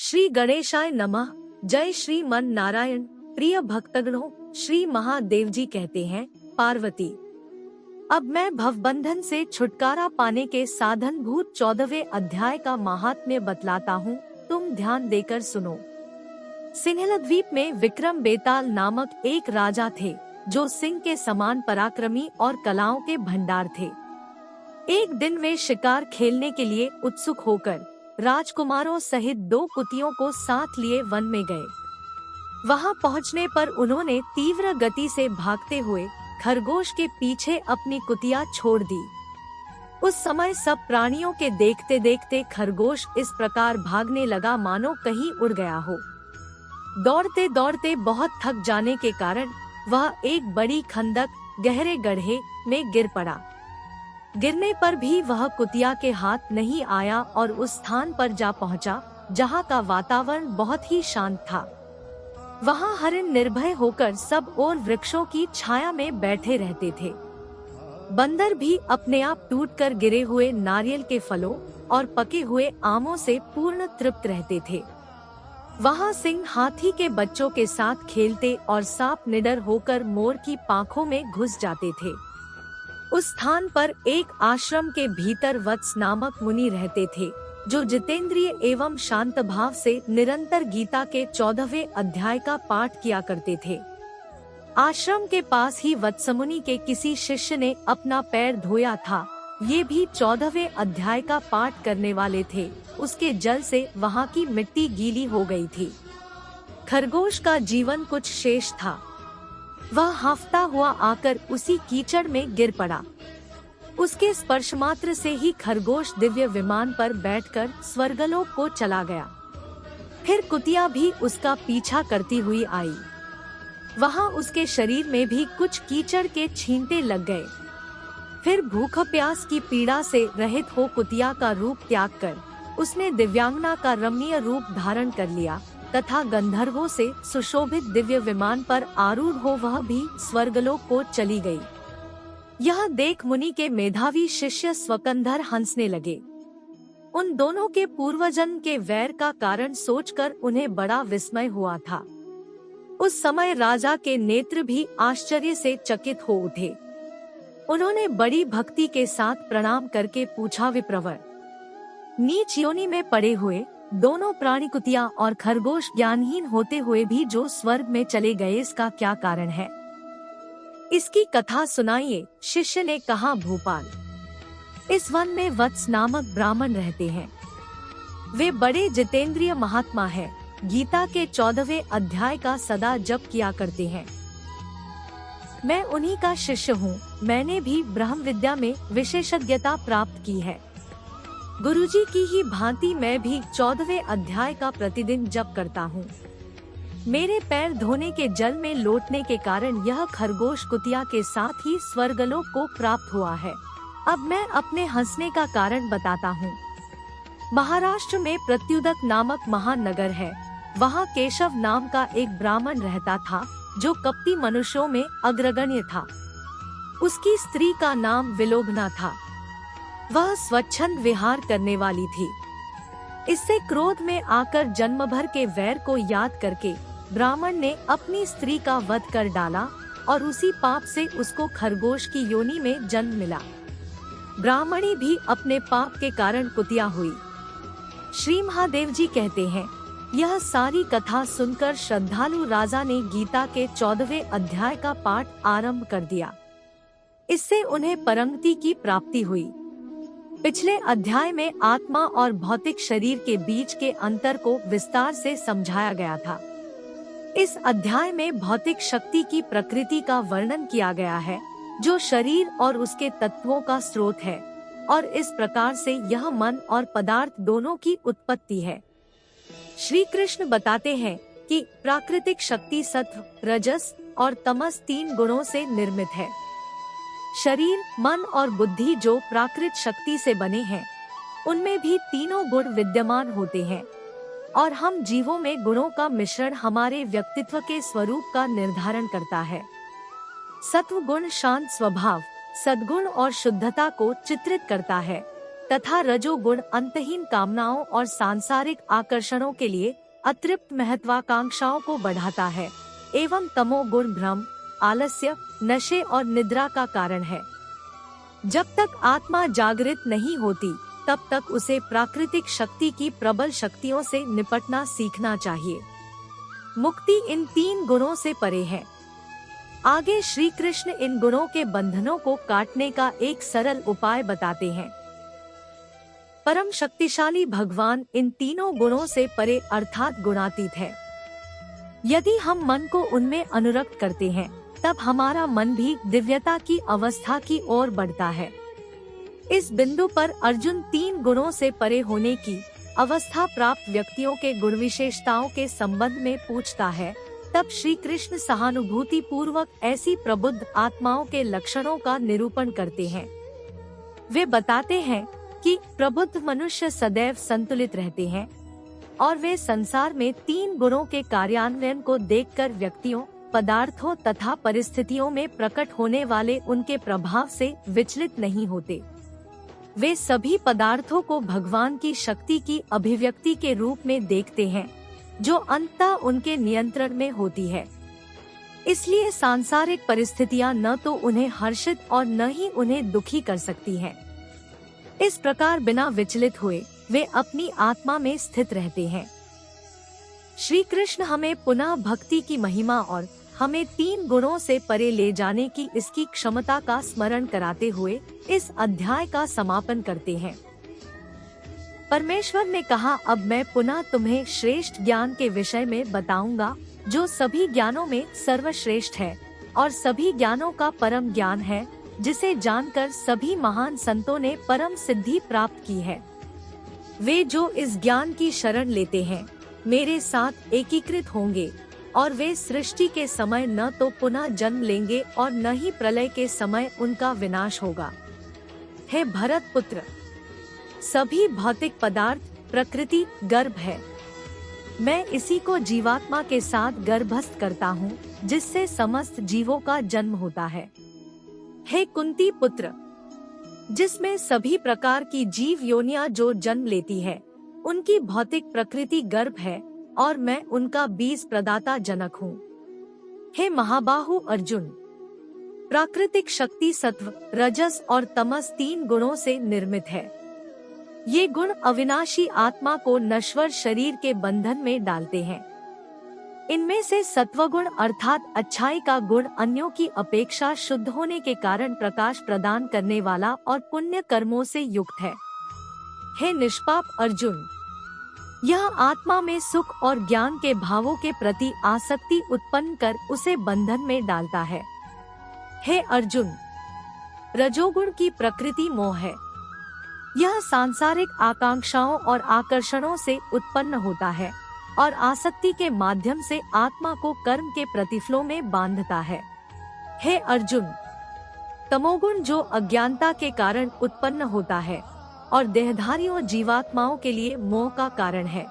श्री गणेशाय नमः। जय श्री मन नारायण। प्रिय भक्तगणों, श्री महादेव जी कहते हैं, पार्वती, अब मैं भवबंधन से छुटकारा पाने के साधन भूत 14वें अध्याय का महात्म्य बतलाता हूँ, तुम ध्यान देकर सुनो। सिंहल द्वीप में विक्रम बेताल नामक एक राजा थे, जो सिंह के समान पराक्रमी और कलाओं के भंडार थे। एक दिन वे शिकार खेलने के लिए उत्सुक होकर राजकुमारों सहित 2 कुतियों को साथ लिए वन में गए। वहां पहुंचने पर उन्होंने तीव्र गति से भागते हुए खरगोश के पीछे अपनी कुतिया छोड़ दी। उस समय सब प्राणियों के देखते देखते खरगोश इस प्रकार भागने लगा मानो कहीं उड़ गया हो। दौड़ते दौड़ते बहुत थक जाने के कारण वह एक बड़ी खंदक गहरे गड्ढे में गिर पड़ा। गिरने पर भी वह कुतिया के हाथ नहीं आया और उस स्थान पर जा पहुंचा जहां का वातावरण बहुत ही शांत था। वहां हरिण निर्भय होकर सब और वृक्षों की छाया में बैठे रहते थे। बंदर भी अपने आप टूटकर गिरे हुए नारियल के फलों और पके हुए आमों से पूर्ण तृप्त रहते थे। वहां सिंह हाथी के बच्चों के साथ खेलते और सांप निडर होकर मोर की पांखों में घुस जाते थे। उस स्थान पर एक आश्रम के भीतर वत्स नामक मुनि रहते थे, जो जितेंद्रिय एवं शांत भाव से निरंतर गीता के 14वें अध्याय का पाठ किया करते थे। आश्रम के पास ही वत्स मुनि के किसी शिष्य ने अपना पैर धोया था। ये भी 14वें अध्याय का पाठ करने वाले थे। उसके जल से वहाँ की मिट्टी गीली हो गई थी। खरगोश का जीवन कुछ शेष था। वह हांफता हुआ आकर उसी कीचड़ में गिर पड़ा। उसके स्पर्श मात्र से ही खरगोश दिव्य विमान पर बैठकर स्वर्गलोक को चला गया। फिर कुतिया भी उसका पीछा करती हुई आई। वहां उसके शरीर में भी कुछ कीचड़ के छींटे लग गए। फिर भूख प्यास की पीड़ा से रहित हो कुतिया का रूप त्याग कर उसने दिव्यांगना का रमणीय रूप धारण कर लिया तथा गंधर्वों से सुशोभित दिव्य विमान पर आरूढ़ हो वह भी स्वर्गलोक को चली गई। यह देख मुनि के मेधावी शिष्य स्वकंधर हंसने लगे। उन दोनों के पूर्वजन्म के वैर का कारण सोचकर उन्हें बड़ा विस्मय हुआ था। उस समय राजा के नेत्र भी आश्चर्य से चकित हो उठे। उन्होंने बड़ी भक्ति के साथ प्रणाम करके पूछा, विप्रवर, नीच योनि में पड़े हुए दोनों प्राणी कुतिया और खरगोश ज्ञानहीन होते हुए भी जो स्वर्ग में चले गए, इसका क्या कारण है? इसकी कथा सुनाइए। शिष्य ने कहा, भूपाल, इस वन में वत्स नामक ब्राह्मण रहते हैं। वे बड़े जितेंद्रिय महात्मा हैं। गीता के 14वें अध्याय का सदा जप किया करते हैं। मैं उन्हीं का शिष्य हूँ। मैंने भी ब्रह्म विद्या में विशेषज्ञता प्राप्त की है। गुरुजी की ही भांति मैं भी 14वें अध्याय का प्रतिदिन जप करता हूँ। मेरे पैर धोने के जल में लौटने के कारण यह खरगोश कुतिया के साथ ही स्वर्गलोक को प्राप्त हुआ है। अब मैं अपने हंसने का कारण बताता हूँ। महाराष्ट्र में प्रत्युदक नामक महानगर है। वहाँ केशव नाम का एक ब्राह्मण रहता था, जो कपटी मनुष्यों में अग्रगण्य था। उसकी स्त्री का नाम विलोभना था। वह स्वच्छंद विहार करने वाली थी। इससे क्रोध में आकर जन्म भर के वैर को याद करके ब्राह्मण ने अपनी स्त्री का वध कर डाला और उसी पाप से उसको खरगोश की योनि में जन्म मिला। ब्राह्मणी भी अपने पाप के कारण कुतिया हुई। श्री महादेव जी कहते हैं, यह सारी कथा सुनकर श्रद्धालु राजा ने गीता के 14वें अध्याय का पाठ आरंभ कर दिया। इससे उन्हें परंगति की प्राप्ति हुई। पिछले अध्याय में आत्मा और भौतिक शरीर के बीच के अंतर को विस्तार से समझाया गया था। इस अध्याय में भौतिक शक्ति की प्रकृति का वर्णन किया गया है, जो शरीर और उसके तत्वों का स्रोत है, और इस प्रकार से यह मन और पदार्थ दोनों की उत्पत्ति है। श्री कृष्ण बताते हैं कि प्राकृतिक शक्ति सत्व, रजस और तमस 3 गुणों से निर्मित है। शरीर, मन और बुद्धि जो प्राकृत शक्ति से बने हैं, उनमें भी तीनों गुण विद्यमान होते हैं, और हम जीवों में गुणों का मिश्रण हमारे व्यक्तित्व के स्वरूप का निर्धारण करता है। सत्व गुण शांत स्वभाव, सद्गुण और शुद्धता को चित्रित करता है। तथा रजोगुण अंतहीन कामनाओं और सांसारिक आकर्षणों के लिए अतृप्त महत्वाकांक्षाओं को बढ़ाता है एवं तमोगुण भ्रम, आलस्य, नशे और निद्रा का कारण है। जब तक आत्मा जागृत नहीं होती तब तक उसे प्राकृतिक शक्ति की प्रबल शक्तियों से निपटना सीखना चाहिए। मुक्ति इन 3 गुणों से परे है। आगे श्री कृष्ण इन गुणों के बंधनों को काटने का एक सरल उपाय बताते हैं। परम शक्तिशाली भगवान इन तीनों गुणों से परे अर्थात गुणातीत है। यदि हम मन को उनमें अनुरक्त करते हैं तब हमारा मन भी दिव्यता की अवस्था की ओर बढ़ता है। इस बिंदु पर अर्जुन 3 गुणों से परे होने की अवस्था प्राप्त व्यक्तियों के गुण विशेषताओं के संबंध में पूछता है। तब श्री कृष्ण सहानुभूति पूर्वक ऐसी प्रबुद्ध आत्माओं के लक्षणों का निरूपण करते हैं। वे बताते हैं कि प्रबुद्ध मनुष्य सदैव संतुलित रहते हैं और वे संसार में 3 गुणों के कार्यान्वयन को देखकर व्यक्तियों, पदार्थों तथा परिस्थितियों में प्रकट होने वाले उनके प्रभाव से विचलित नहीं होते। वे सभी पदार्थों को भगवान की शक्ति की अभिव्यक्ति के रूप में देखते हैं जो अंततः उनके नियंत्रण में होती है। इसलिए सांसारिक परिस्थितियां न तो उन्हें हर्षित और न ही उन्हें दुखी कर सकती हैं। इस प्रकार बिना विचलित हुए वे अपनी आत्मा में स्थित रहते हैं। श्री कृष्ण हमें पुनः भक्ति की महिमा और हमें 3 गुणों से परे ले जाने की इसकी क्षमता का स्मरण कराते हुए इस अध्याय का समापन करते हैं। परमेश्वर ने कहा, अब मैं पुनः तुम्हें श्रेष्ठ ज्ञान के विषय में बताऊंगा जो सभी ज्ञानों में सर्वश्रेष्ठ है और सभी ज्ञानों का परम ज्ञान है, जिसे जानकर सभी महान संतों ने परम सिद्धि प्राप्त की है। वे जो इस ज्ञान की शरण लेते हैं मेरे साथ एकीकृत होंगे और वे सृष्टि के समय न तो पुनः जन्म लेंगे और न ही प्रलय के समय उनका विनाश होगा। हे भरत पुत्र, सभी भौतिक पदार्थ प्रकृति गर्भ है। मैं इसी को जीवात्मा के साथ गर्भस्थ करता हूँ जिससे समस्त जीवों का जन्म होता है। हे कुंती पुत्र, जिसमें सभी प्रकार की जीव योनियां जो जन्म लेती है उनकी भौतिक प्रकृति गर्भ है और मैं उनका बीज प्रदाता जनक हूँ। हे महाबाहु अर्जुन, प्राकृतिक शक्ति सत्व, रजस और तमस 3 गुणों से निर्मित है। ये गुण अविनाशी आत्मा को नश्वर शरीर के बंधन में डालते हैं। इनमें से सत्वगुण अर्थात अच्छाई का गुण अन्यों की अपेक्षा शुद्ध होने के कारण प्रकाश प्रदान करने वाला और पुण्य कर्मों से युक्त है। हे निष्पाप अर्जुन, यह आत्मा में सुख और ज्ञान के भावों के प्रति आसक्ति उत्पन्न कर उसे बंधन में डालता है। हे अर्जुन, रजोगुण की प्रकृति मोह है। यह सांसारिक आकांक्षाओं और आकर्षणों से उत्पन्न होता है और आसक्ति के माध्यम से आत्मा को कर्म के प्रतिफलों में बांधता है। हे अर्जुन, तमोगुण जो अज्ञानता के कारण उत्पन्न होता है और देहधारियों जीवात्माओं के लिए मोह का कारण है।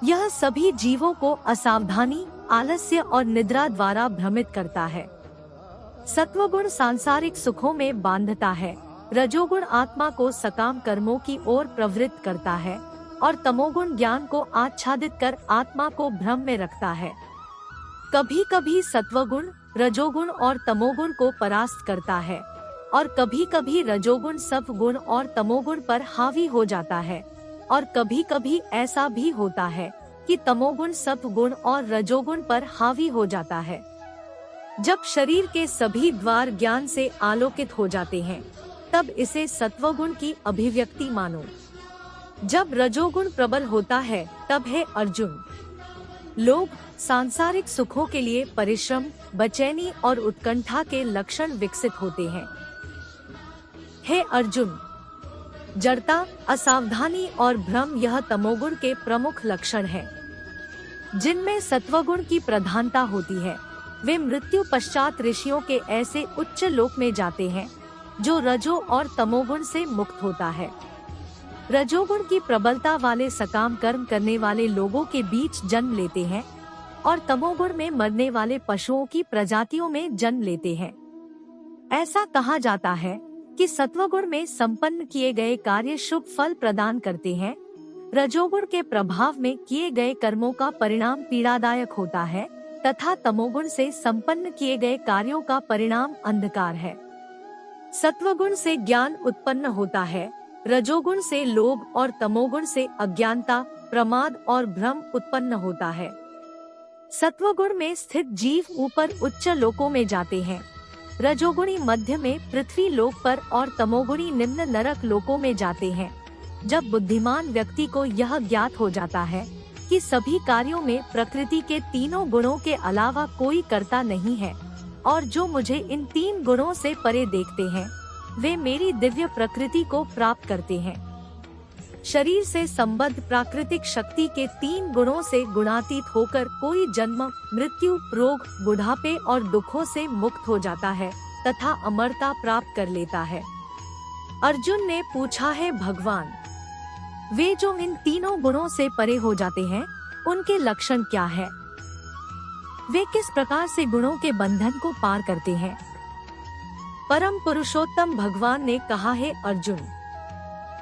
यह सभी जीवों को असावधानी, आलस्य और निद्रा द्वारा भ्रमित करता है। सत्वगुण सांसारिक सुखों में बांधता है। रजोगुण आत्मा को सकाम कर्मों की ओर प्रवृत्त करता है और तमोगुण ज्ञान को आच्छादित कर आत्मा को भ्रम में रखता है। कभी कभी सत्वगुण रजोगुण और तमोगुण को परास्त करता है और कभी कभी रजोगुण सत्वगुण और तमोगुण पर हावी हो जाता है और कभी कभी ऐसा भी होता है कि तमोगुण सत्वगुण और रजोगुण पर हावी हो जाता है। जब शरीर के सभी द्वार ज्ञान से आलोकित हो जाते हैं तब इसे सत्वगुण की अभिव्यक्ति मानो। जब रजोगुण प्रबल होता है तब हे अर्जुन, लोभ, सांसारिक सुखों के लिए परिश्रम, बेचैनी और उत्कंठा के लक्षण विकसित होते हैं। हे अर्जुन, जड़ता, असावधानी और भ्रम यह तमोगुण के प्रमुख लक्षण हैं, जिनमें सत्वगुण की प्रधानता होती है। वे मृत्यु पश्चात ऋषियों के ऐसे उच्च लोक में जाते हैं जो रजो और तमोगुण से मुक्त होता है। रजोगुण की प्रबलता वाले सकाम कर्म करने वाले लोगों के बीच जन्म लेते हैं और तमोगुण में मरने वाले पशुओं की प्रजातियों में जन्म लेते हैं। ऐसा कहा जाता है कि सत्वगुण में संपन्न किए गए कार्य शुभ फल प्रदान करते हैं, रजोगुण के प्रभाव में किए गए कर्मों का परिणाम पीड़ादायक होता है तथा तमोगुण से संपन्न किए गए कार्यों का परिणाम अंधकार है। सत्वगुण से ज्ञान उत्पन्न होता है, रजोगुण से लोभ और तमोगुण से अज्ञानता, प्रमाद और भ्रम उत्पन्न होता है। सत्वगुण में स्थित जीव ऊपर उच्च लोकों में जाते हैं, रजोगुणी मध्य में पृथ्वी लोक पर और तमोगुणी निम्न नरक लोकों में जाते हैं। जब बुद्धिमान व्यक्ति को यह ज्ञात हो जाता है कि सभी कार्यों में प्रकृति के तीनों गुणों के अलावा कोई कर्ता नहीं है और जो मुझे इन 3 गुणों से परे देखते हैं वे मेरी दिव्य प्रकृति को प्राप्त करते हैं। शरीर से संबद्ध प्राकृतिक शक्ति के 3 गुणों से गुणातीत होकर कोई जन्म, मृत्यु, रोग, बुढ़ापे और दुखों से मुक्त हो जाता है तथा अमरता प्राप्त कर लेता है। अर्जुन ने पूछा है भगवान, वे जो इन तीनों गुणों से परे हो जाते हैं उनके लक्षण क्या है? वे किस प्रकार से गुणों के बंधन को पार करते हैं? परम पुरुषोत्तम भगवान ने कहा है अर्जुन,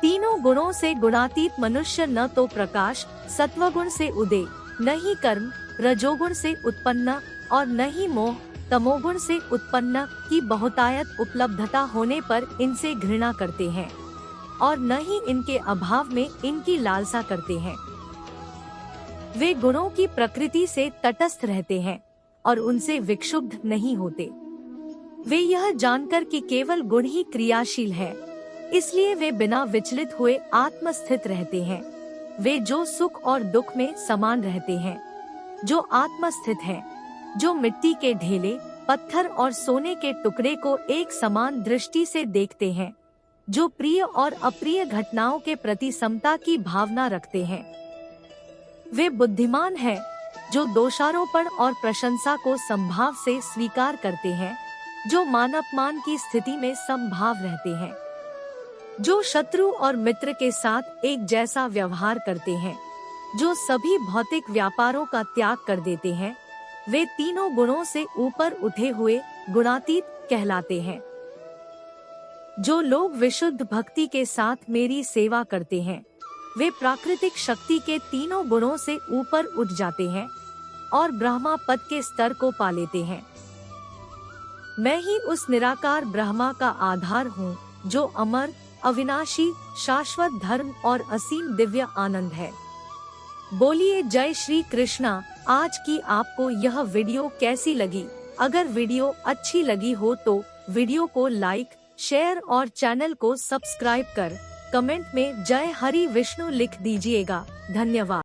तीनों गुणों से गुणातीत मनुष्य न तो प्रकाश सत्वगुण से उदय, न ही कर्म रजोगुण से उत्पन्न और न ही मोह तमोगुण से उत्पन्न की बहुतायत उपलब्धता होने पर इनसे घृणा करते हैं और न ही इनके अभाव में इनकी लालसा करते हैं। वे गुणों की प्रकृति से तटस्थ रहते हैं और उनसे विक्षुब्ध नहीं होते। वे यह जानकर कि केवल गुण ही क्रियाशील है, इसलिए वे बिना विचलित हुए आत्मस्थित रहते हैं। वे जो सुख और दुख में समान रहते हैं, जो आत्मस्थित हैं, जो मिट्टी के ढेले, पत्थर और सोने के टुकड़े को एक समान दृष्टि से देखते हैं, जो प्रिय और अप्रिय घटनाओं के प्रति समता की भावना रखते हैं। वे बुद्धिमान हैं, जो दोषारोपण और प्रशंसा को संभाव से स्वीकार करते हैं, जो मानापमान की स्थिति में समभाव रहते हैं, जो शत्रु और मित्र के साथ एक जैसा व्यवहार करते हैं, जो सभी भौतिक व्यापारों का त्याग कर देते हैं। वे तीनों गुणों से ऊपर उठे हुए गुणातीत कहलाते हैं। जो लोग विशुद्ध भक्ति के साथ मेरी सेवा करते हैं वे प्राकृतिक शक्ति के तीनों गुणों से ऊपर उठ जाते हैं और ब्रह्मा पद के स्तर को पा लेते हैं। मैं ही उस निराकार ब्रह्मा का आधार हूँ, जो अमर, अविनाशी, शाश्वत धर्म और असीम दिव्य आनंद है। बोलिए जय श्री कृष्णा। आज की आपको यह वीडियो कैसी लगी? अगर वीडियो अच्छी लगी हो तो वीडियो को लाइक, शेयर और चैनल को सब्सक्राइब कर कमेंट में जय हरि विष्णु लिख दीजिएगा। धन्यवाद।